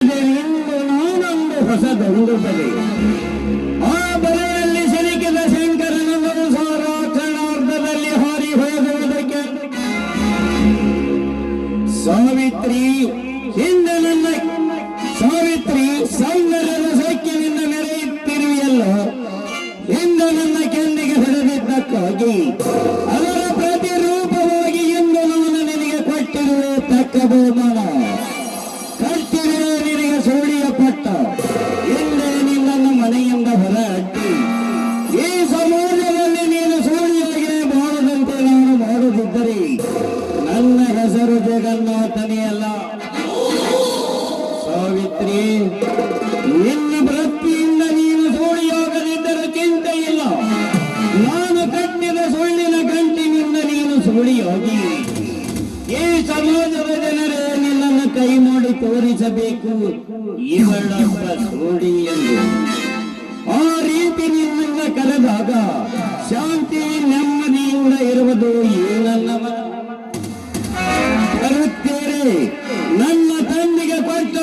ಇಂದು ನಾನೊಂದು ಹೊಸದೊಂದು ಬಲೆ. ಆ ಬಲೆಯಲ್ಲಿ ಸಿಲುಕಿದ ಶಂಕರನನ್ನು ಕ್ಷಣಾರ್ಧದಲ್ಲಿ ಹಾರಿ ಹೋಗುವುದಕ್ಕೆ ಸಾವಿತ್ರಿ ಹಿಂದೆ ನನ್ನ ಸಾವಿತ್ರಿ ಸೌಂದರ್ಯದ ಸೊಕ್ಕಿನಿಂದ ಮೆರೆಯುತ್ತಿರುವೆಯಲ್ಲ, ಹಿಂದೆ ನನ್ನ ಕೆಂದಿಗೆ ಹಿಡಿದಿದ್ದಕ್ಕಾಗಿ ಅದರ ಪ್ರತಿರೂಪವಾಗಿ ಎಂದು ನಾನು ನಿನಗೆ ಕೊಟ್ಟಿರುವೆ ತಕ್ಕ ಬಹುಮಾನ. ಕಟ್ಟಿರುವೆ ನಿನಗೆ ಸೋಳಿಯ ಪಟ್ಟ. ಹಿಂದೆ ನಿನ್ನನ್ನು ಮನೆಯಿಂದ ಹೊರ ಅಡ್ಡಿ ಈ ಸಮಾಜದಲ್ಲಿ ನೀನು ಸೋಳಿಯಾಗಿ ಬಾಳದಂತೆ ನಾನು ಮಾಡುತ್ತಿದ್ದರೆ ನನ್ನ ಹೆಸರು ಜಗನ್ನಾಥನೇ ಅಲ್ಲ. ಸಾವಿತ್ರಿ, ನಿನ್ನ ವೃತ್ತಿಯಿಂದ ನೀನು ಸೋಳಿಯಾಗದಿದ್ದರೆ ಚಿಂತೆ ಇಲ್ಲ. ನಾನು ಕಟ್ಟಿದ ಸುಳ್ಳಿನ ಗಂಟಿನಿಂದ ನೀನು ಸೋಳಿಯಾಗಿ ಈ ಸಮಾಜದ ಜನರೇ ನಿನ್ನನ್ನು ಕೈ ಮಾಡಿ ತೋರಿಸಬೇಕು, ಇವಳೊಬ್ಬ ಸೋಳಿ ಎಂದು. ಆ ರೀತಿ ನಿನ್ನನ್ನು ಕರೆದಾಗ ಶಾಂತಿ ನೆಮ್ಮದಿಯಿಂದ ಇರುವುದು ಈ ನನ್ನ ಬರುತ್ತೇನೆ. ನನ್ನ ತಂದೆಗೆ ಕೊಟ್ಟ